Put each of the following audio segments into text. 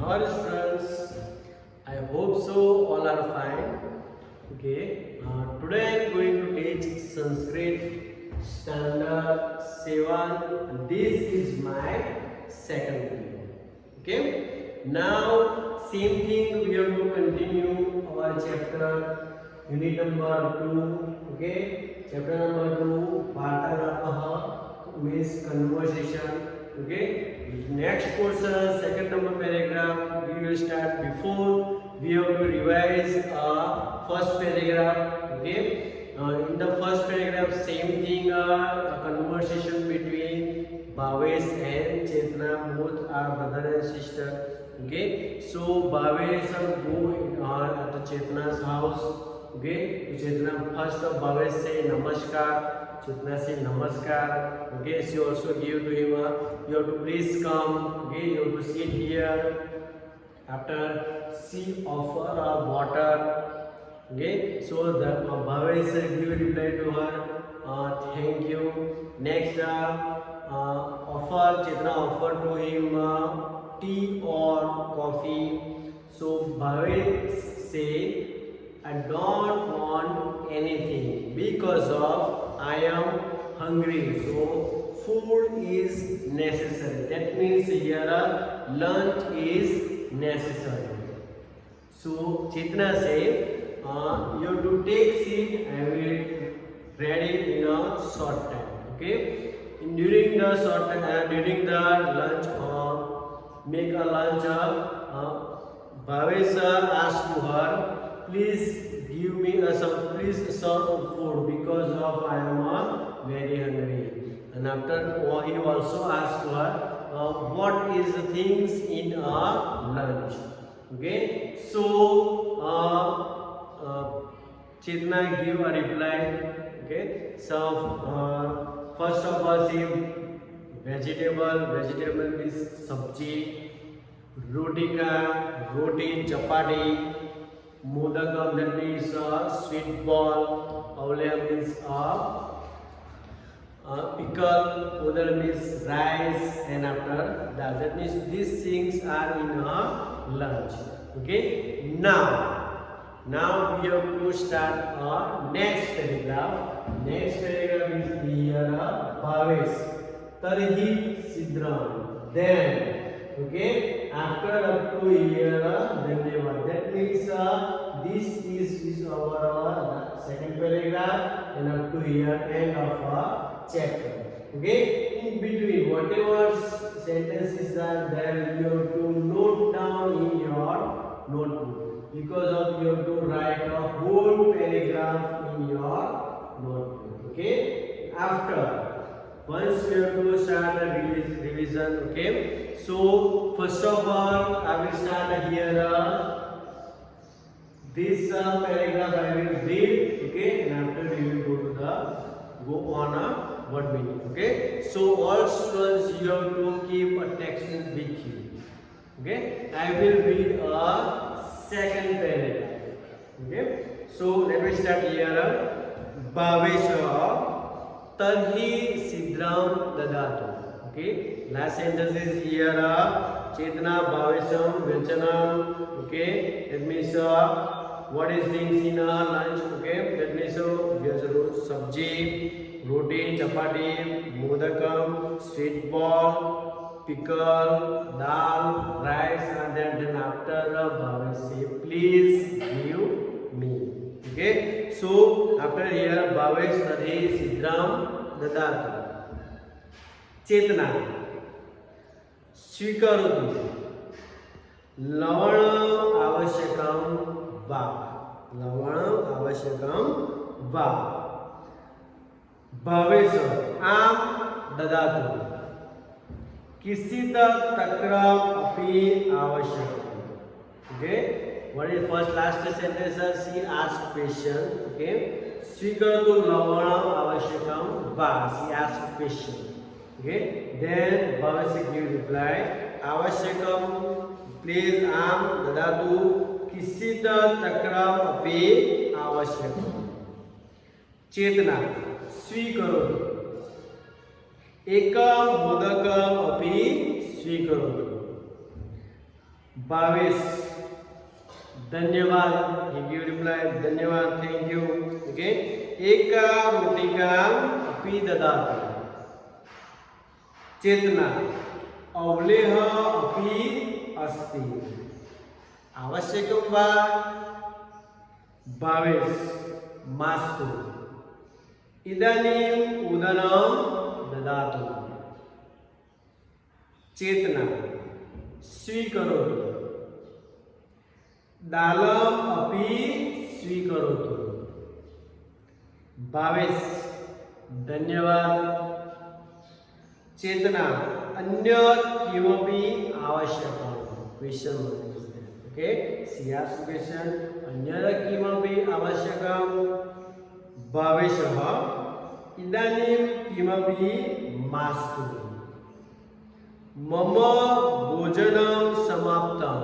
How are you, students? I hope so. All are fine. Okay. Today I am going to teach Sanskrit Standard 7. This is my second video. Okay. Now same thing we have to continue our chapter unit number 2. Okay. Chapter number 2. Vartalapah means conversation. Okay. Next portion, second number paragraph, we will start. Before we have to revise first paragraph. Okay. In the first paragraph, same thing. A conversation between Bhavesh and Chetna, both are brother and sister. Okay. So Bhavesh go at Chetna's house. Okay. Chetna first of Bhavesh say namaskar. Chetna say namaskar. Okay, she also give to him you have to please come. Okay, you have to sit here. After she offer water. Okay, so the Bhavesh give reply to her, thank you. Next, Chetna offer to him tea or coffee. So Bhavesh say, I don't want anything because of I am hungry. So food is necessary. That means here lunch is necessary. So Chetna say, you have to take seat. I will ready in a short time. Okay. During the short time, during the lunch, make a lunch. Bhavesh asked to her, please give me please serve food because of I am very hungry. And after he also asked to her, what is the things in a lunch? Okay, so Chetna give a reply. Okay, so first of all, say vegetable means sabji, roti chapati, modakam that means sweet ball, avalya means pickle, udar means rice, and after that means these things are in lunch. Okay, now we have to start our next paragraph. Next paragraph is here Bhavesh Tarhi Sidram. Then, okay, after up to here Dhanyavad. That means this is our second paragraph, and up to here end of our chapter. Okay, in between whatever sentences are there, you have to note down in your notebook. Because of you have to write a whole paragraph in your notebook. Okay, after once we have to start a revision. Okay, so first of all I will start here this paragraph I will read. Okay, and after we will go on a word meaning. Okay, so all students, you have to keep a textbook with you. Okay, I will read a second paragraph. Okay, so let me start here. Bhavesh Tarhi Sidram Dadatu. Okay, last sentence is here. Chetna Bhavesham Vyanjanam. Okay, that means what is things in lunch. Okay, that means sabji, roti, chapati, modakam, sweet ball, pickle, dal, rice, and then after Bhavesh say, please give me. Okay, so after here Bhavesh Tarhi Sidram Dadatu. Chetna Swikaratu Lavanam Avashyakam Va Bhavesh Am Dadatu Kisita Takram Api Avashyakam. Okay, what is first last sentence? She asked question. Okay, Swikaratu Lavanam Avashyakam Va. She asked question. Okay, then Bhavesh give reply. Avashyakam, please am dadatu kisita takram api avashyakam. Chetna Swikaratu ekam modakam api Swikaratu. 22. धन्यवाद. He give reply. धन्यवाद. Thank you. Okay. एका रोटिकां अपि ददातु. चेतना. अवलेह अपि अस्ति. आवश्यकं वा? 22. मास्तु. इदानीं उदनं ददातु. चेतना. स्वीकरोतु. दालम अपि स्वीकरोतु. 22. धन्यवाद. चेतना. अन्यत् किमपि आवश्यकं. Question mark. ओके, सी आस्क्ड क्वेश्चन. अन्यत् किमपि आवश्यकं. 22. इदानीं किमपि मास्तु. मम भोजनं समाप्तम्.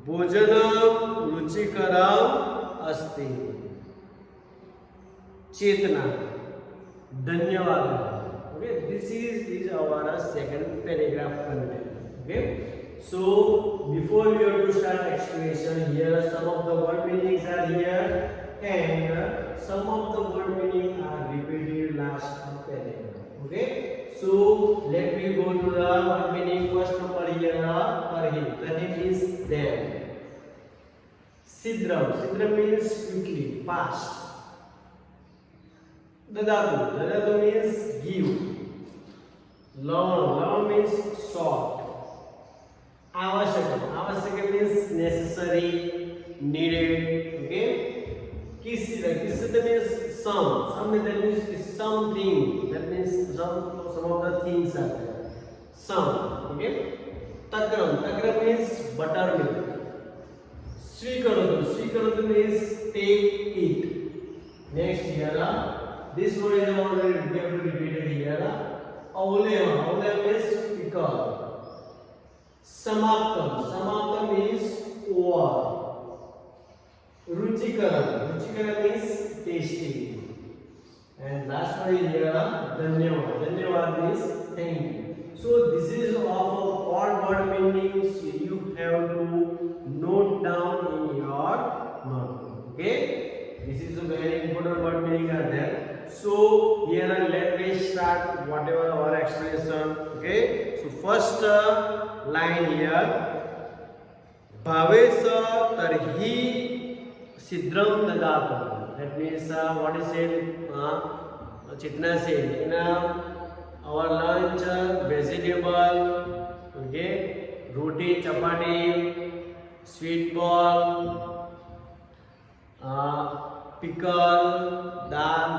भोजनं रुचिकरम् अस्ति. चेतना. धन्यवाद. Okay, this is our second paragraph content. Okay, so before you have to start explanation, here some of the word meanings are here and some of the word meaning are repeated last paragraph. Okay, so let me go to the word meaning. First number here, parhi. Parhi means there. Sidram. Sidram means quickly, fast. Dadatu. Dadatu means give. Lawan. Lawan means short. Avashakam. Avashakam means necessary, needed. Okay. Kisida. Kisida means some. Some that means something. That means some of the things are there. Some. Okay. Takram. Takram means buttermilk. Swikaratu. Swikaratu means take it. Next here. This word is already we have to repeat it here. Aulema. Aulema means pickle. Samaptam. Samaptam means over. Ruchikaram. Ruchikaram means tasty. And last one is here. Dhanyavad. Dhanyavad means thank you. So this is of all word meanings you have to note down in your notebook. Okay. This is a very important word meaning are there. So here let me start whatever our explanation. Okay. So first line here. Bhavesa tarhi sidram dadatu. That means what is said? Chitna said in our lunch vegetable. Okay. Roti, chapati, sweet ball. Pickle, dal,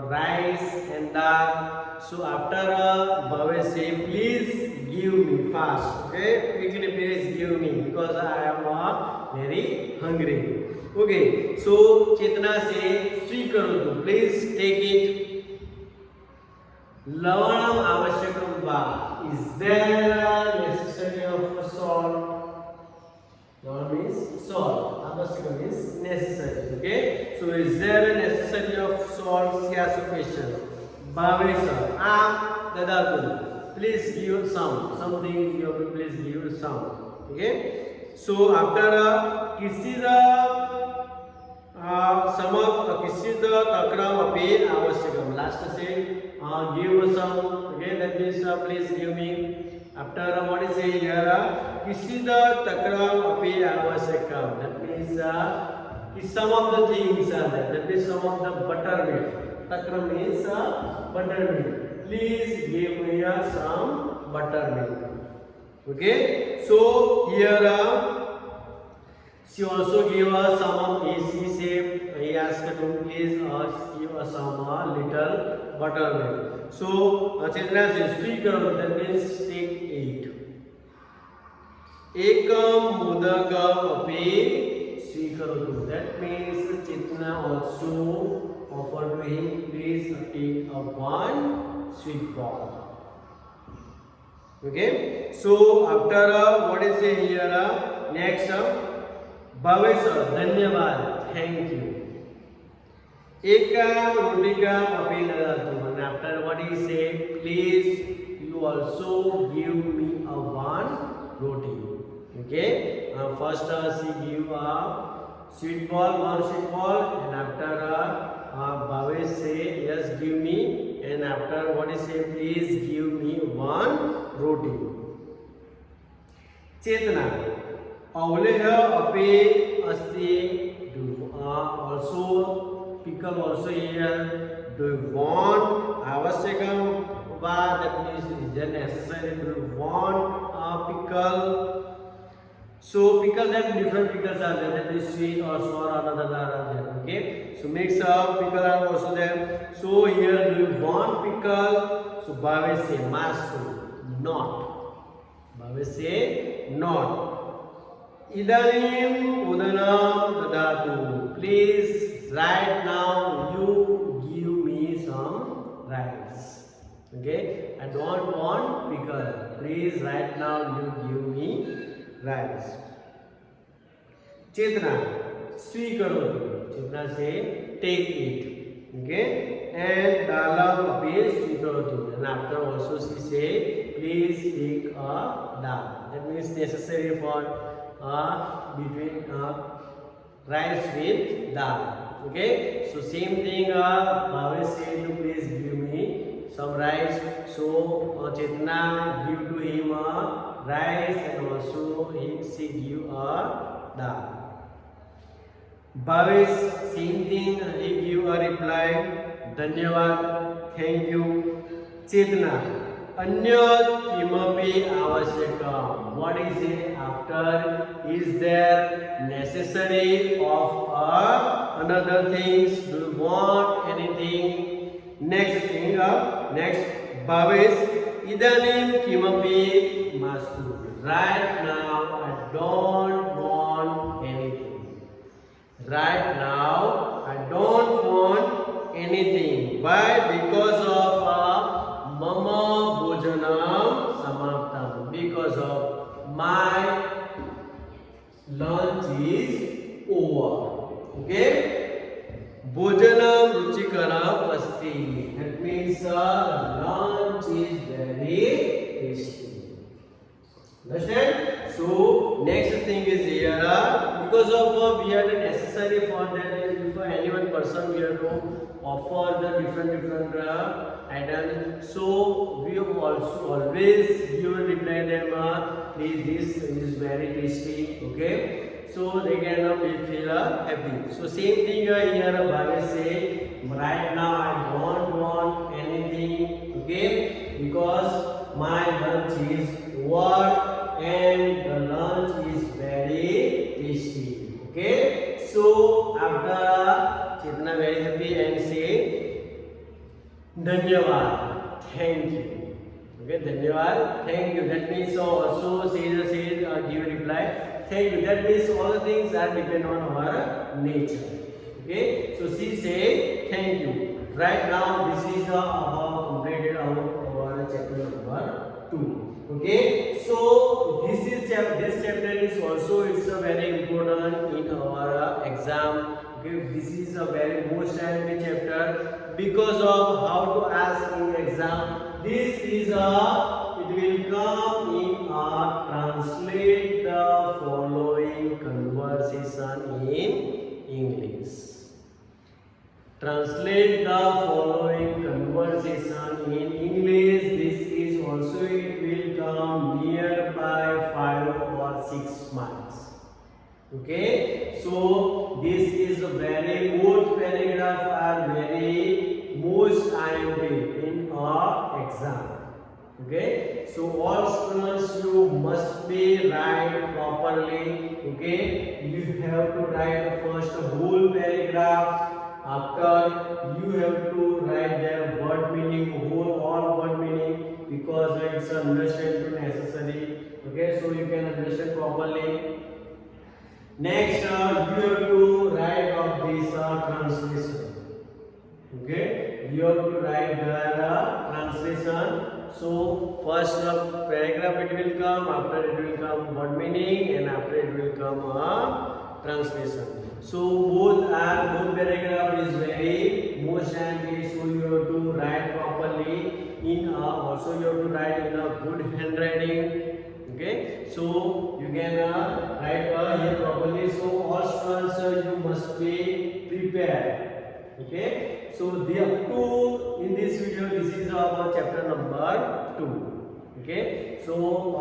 rice and dal. So after Bhavesh say, please give me fast. Okay, quickly please give me because I am very hungry. Okay, so Chetna say, Swikaratu, please take it. Lavanam avashyakam va. Is there a necessity of salt? Lavan means salt. Avashyakam means necessary. Okay. So is there a necessity of salt? She asks a question. Bhavesa. Dadatu. Please give some. Something you have to please give some. Okay. So after kisida kisida takram api avashyakam. Last say give some. Okay. That means please give me. After what is say here? Kisida takram api avashyakam. That means some of the things are there. That is some of the buttermilk. Takram means buttermilk. Please give me some buttermilk. Okay. So here she also gave us some of AC shape. He asked to please give us some little buttermilk. So Chetna says, that means take 8. Ekam mudakam api swikaratu. That means Chetna also offered to him, please take a one sweet ball. Okay. So after what is it here? Next Bhavesa, dhanyavad, thank you. Ekam rotikam api dadatu. And after what he said, please you also give me a one roti. Okay. First she give a sweet ball, one sweet ball, and after Bhavesh say yes, give me, and after what he say, please give me one roti. Chetna, Avleha ape asti. Also pickle also here. Do you want avashyakam va, that means is that necessary? Do you want a pickle? So pickle, that different pickles are there, that is sweet or sour, another are there. Okay, so mix up pickle are also there. So here, do you want pickle? So Bhavesh say master, not. Bhavesh say not. Idanim udanam dadatu. Please right now you give me some rice. Okay, I don't want pickle. Please right now you give me rice. Chetna, swikaroti. Chetna say take it. Okay, and dalam api swikaroti. And after also she say please take a dal. That means necessary for between rice with dal. Okay, so same thing Bhavesh said to please give me some rice. So Chetna give to him rice, and also she give a dal. Bhavesh same thing, he give a reply, Dhanyavad, thank you. Chetna, Anyat kimapi avashyakam. What is it after? Is there necessary of another things? Do you want anything? Next thing next Bhavesh, idanim kimapi mastu. Right now I don't want anything. Right now I don't want anything. Why? Because of Mama Bhojanam Samaptam. Because of my lunch is over. Okay? Bhojanam Ruchikaram Asti. That means lunch is very tasty. Understand? So next thing is here. Because of we are necessary for that, if anyone person we have to offer the different items. So we also always give reply them, please this is very tasty. Okay, so they can feel happy. So same thing here Bhavesh say, right now I don't want anything. Okay, because my lunch is over and the lunch is very tasty. Okay, so after Chetna very happy and say Dhanyavad, thank you. Okay, Dhanyavad, thank you. That means also says give reply, thank you. That means all the things are depend on our nature. Okay, so she say thank you. Right now this is completed our chapter number 2. Okay, so this chapter is also it's a very important in our exam. Okay, this is a very most timely chapter because of how to ask in exam. This is it will come in translate the following conversation in English. Translate the following conversation in English. This is also it will come nearby 5 or 6 marks. Okay, so this is a very both paragraph are very most IMP in our exam. Okay, so all students you must be write properly. Okay, you have to write the first whole paragraph. After you have to write their word meaning, all word meaning, because it's understand necessary. Okay, so you can understand properly. Next, you have to write of this translation. Okay, you have to write the translation. So first paragraph it will come, after it will come word meaning, and after it will come translation. So both paragraph is very most handy. So you have to write properly in also you have to write in a good handwriting. Okay, so you can write here properly. So all students, you must be prepared. Okay, so the up to in this video, this is our chapter number 2. Okay, so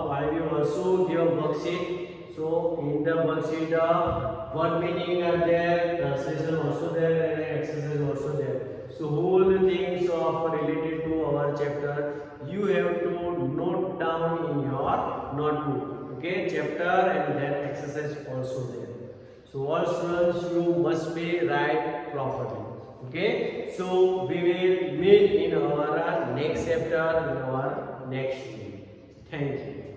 I will also give a worksheet. So in the worksheet, what meaning are there, translation also there, and exercise also there. So whole things of related to our chapter you have to note down in your notebook. Okay, chapter and then exercise also there. So all students, you must be write properly. Okay, so we will meet in our next chapter in our next video. Thank you.